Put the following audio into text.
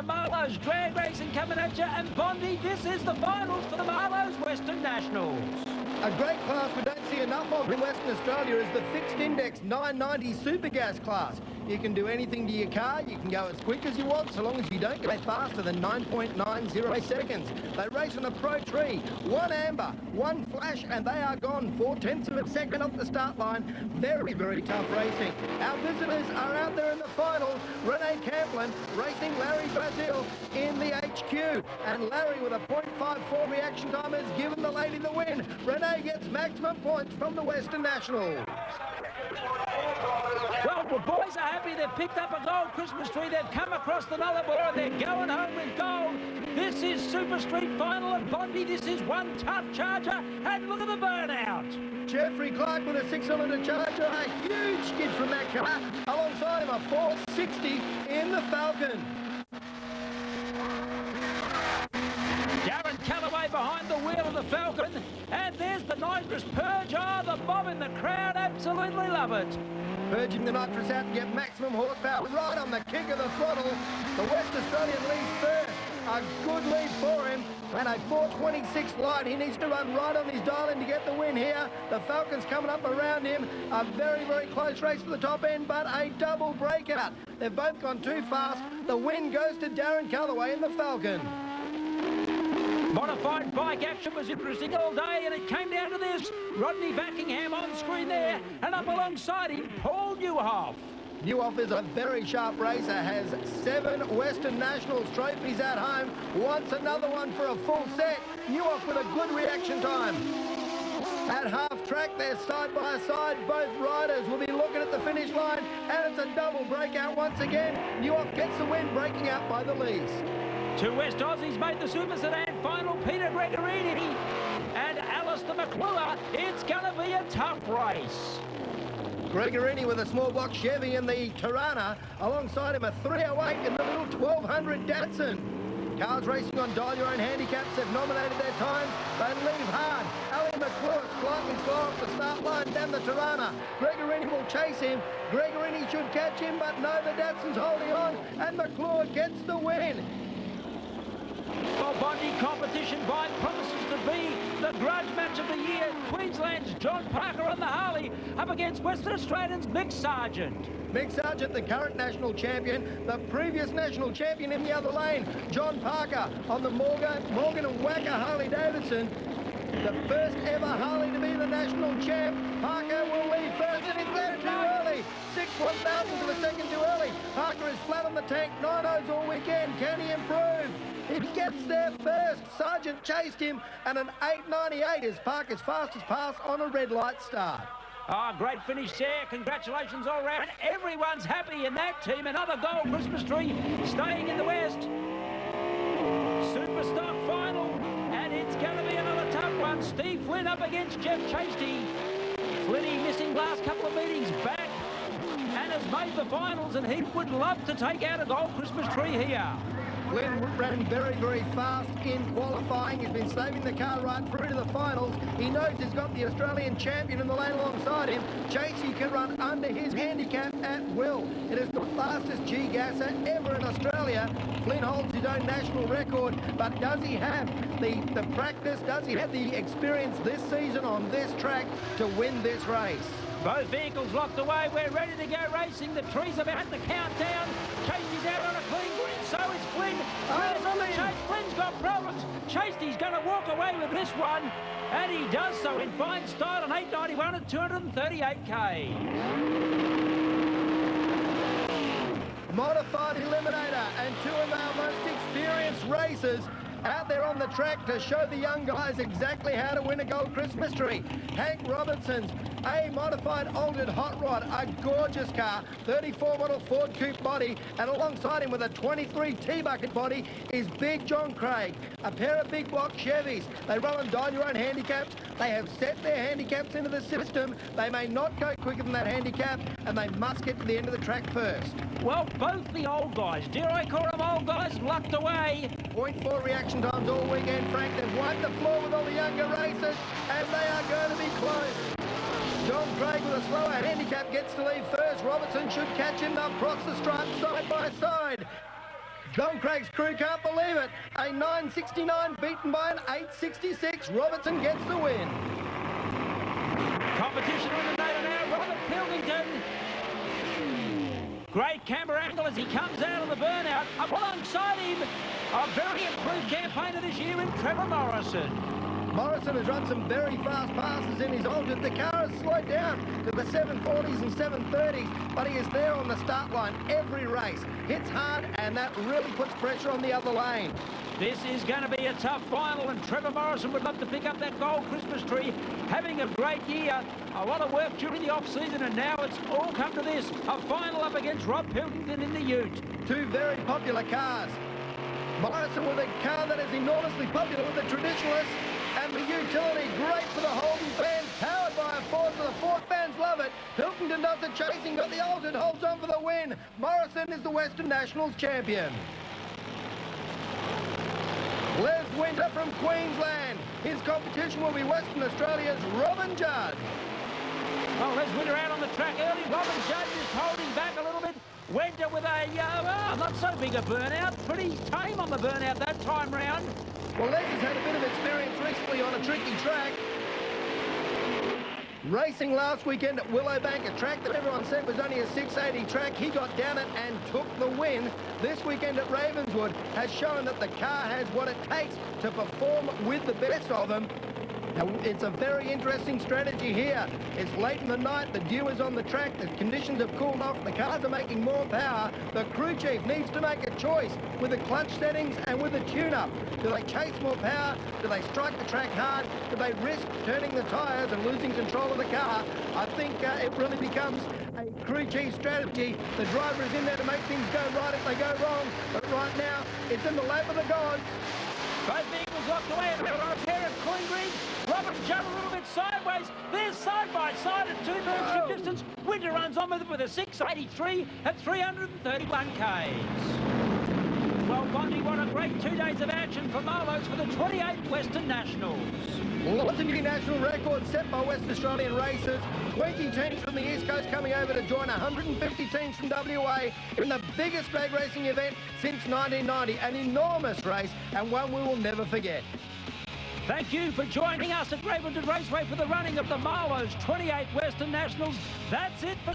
Marlowe's drag racing coming at you, and Bondi, this is the finals for the Marlowe's Western Nationals. A great class we don't see enough of in Western Australia is the fixed index 990 super gas class. You can do anything to your car, you can go as quick as you want, so long as you don't go faster than 9.90 seconds. They race on a Pro Tree, one amber, one flash, and they are gone 4/10 of a second off the start line. Very, very tough racing. Our visitors are out there in the finals. Renee Camplin racing Larry Brazil in the HQ, and Larry with a .54 reaction time has given the lady the win. Renee gets maximum points from the Western Nationals. Well, the boys are happy they've picked up a gold Christmas tree. They've come across the Nullarbor and they're going home with gold. This is Super Street Final at Bondi. This is one tough charger, and look at the burnout. Jeffrey Clark with a 6-cylinder charger, a huge skid from that car. Alongside him, a 460 in the Falcon. Darren Callaway behind the wheel of the Falcon, and there's the nitrous purge. Oh, the mob in the crowd absolutely love it. Purging the nitrous out to get maximum horsepower right on the kick of the throttle. The West Australian leads first. A good lead for him, and a 426 light. He needs to run right on his dial-in to get the win here. The Falcon's coming up around him. A very, very close race for the top end, but a double breakout. They've both gone too fast. The win goes to Darren Callaway in the Falcon. Modified bike action was interesting all day, and it came down to this. Rodney Buckingham on screen there, and up alongside him, Paul Newhoff. Newhoff is a very sharp racer, has 7 Western Nationals trophies at home, wants another one for a full set. Newhoff with a good reaction time. At half track, they're side by side. Both riders will be looking at the finish line, and it's a double breakout once again. Newhoff gets the win, breaking out by the least. 2 West Aussies made the Super Sedan final. Peter Gregorini and Alistair McClure. It's going to be a tough race. Gregorini with a small block Chevy in the Tirana. Alongside him, a 308 in the little 1200 Datsun. Cars racing on Dial Your Own Handicaps have nominated their times. They leave hard. Ali McClure slightly slow off the start line down the Tirana. Gregorini will chase him. Gregorini should catch him, but no, the Datsun's holding on, and McClure gets the win. Well, Bondi competition bike promises to be the grudge match of the year. Queensland's John Parker on the Harley up against Western Australians Mick Sargent. Mick Sargent, the current national champion, the previous national champion in the other lane. John Parker on the Morgan and Wacker Harley Davidson. The first ever Harley to be the national champ. Parker will lead first, and he's led too early. 6/1000 of a second too early. Parker is flat on the tank. 9-0s all weekend. Can he improve? He gets there first. Sargent chased him, and an 8.98 is Parker's fastest pass on a red light start. Oh, great finish there. Congratulations all round. Everyone's happy in that team. Another gold Christmas tree staying in the West. Super stock final, and it's going to be another tough one. Steve Flynn up against Jeff Chasty. Flinny missing last couple of meetings back and has made the finals, and he would love to take out a gold Christmas tree here. Flynn ran very, very fast in qualifying. He's been saving the car right through to the finals. He knows he's got the Australian champion in the lane alongside him. Chasey can run under his handicap at will. It is the fastest G-gasser ever in Australia. Flynn holds his own national record, but does he have the practice? Does he have the experience this season on this track to win this race? Both vehicles locked away. We're ready to go racing. The trees about the countdown. Chasey's out on a clean grid. So is Flynn. Flynn's on the chase. Flynn's got problems. Chasey's going to walk away with this one. And he does so in fine style on 891 at 238k. Modified Eliminator and 2 of our most experienced racers out there on the track to show the young guys exactly how to win a gold Christmas tree. Hank Robertson's A modified altered hot rod, a gorgeous car, 34 model Ford Coupe body, and alongside him with a 23 T-bucket body is Big John Craig, a pair of big block Chevys. They run on Dial Your Own Handicaps. They have set their handicaps into the system. They may not go quicker than that handicap, and they must get to the end of the track first. Well, both the old guys, dare I call them old guys, lucked away. 0.4 reaction times all weekend, Frank. They've wiped the floor with all the younger racers, and they are going to be close. John Craig with a slower handicap gets to lead first. Robertson should catch him. They'll cross the stripe side by side. Don Craig's crew can't believe it. A 9.69 beaten by an 8.66. Robertson gets the win. Competition eliminator now, Robert Pilkington. Great camera angle as he comes out of the burnout. Up alongside him, a very improved campaigner this year in Trevor Morrison. Morrison has run some very fast passes in his altered. The car has slowed down to the 740s and 730s, but he is there on the start line every race. Hits hard, and that really puts pressure on the other lane. This is going to be a tough final, and Trevor Morrison would love to pick up that gold Christmas tree. Having a great year, a lot of work during the off-season, and now it's all come to this. A final up against Rob Pilkington in the Ute. Two very popular cars. Morrison with a car that is enormously popular with the traditionalists, and the utility great for the Holden fans, powered by a Ford, so the Ford fans love it. Pilkington does the chasing, got the altered, holds on for the win. Morrison is the Western Nationals champion. Les Winter from Queensland. His competition will be Western Australia's Robin Judd. Well, Les Winter out on the track early. Robin Judd is holding back a little bit. Winter with a, not so big a burnout. Pretty tame on the burnout that time round. Well, Les has had a bit of experience recently on a tricky track. Racing last weekend at Willowbank, a track that everyone said was only a 680 track. He got down it and took the win. This weekend at Ravenswood has shown that the car has what it takes to perform with the best of them. Now, it's a very interesting strategy here. It's late in the night, the dew is on the track, the conditions have cooled off, the cars are making more power. The crew chief needs to make a choice with the clutch settings and with the tune-up. Do they chase more power? Do they strike the track hard? Do they risk turning the tyres and losing control of the car? I think it really becomes a crew chief strategy. The driver is in there to make things go right if they go wrong, but right now, it's in the lap of the gods. Both vehicles locked away and on a pair of coin greens. Robert Judd a little bit sideways. They're side by side at 2 minutes of distance. Winter runs on with it with a 6.83 at 331 k's. Well, Bondi, what a great 2 days of action for Marlowe's for the 28th Western Nationals. Lots of new national records set by West Australian racers. 20 teams from the East Coast coming over to join 150 teams from WA in the biggest drag racing event since 1990. An enormous race and one we will never forget. Thank you for joining us at Ravenswood Raceway for the running of the Marlowe's 28th Western Nationals. That's it for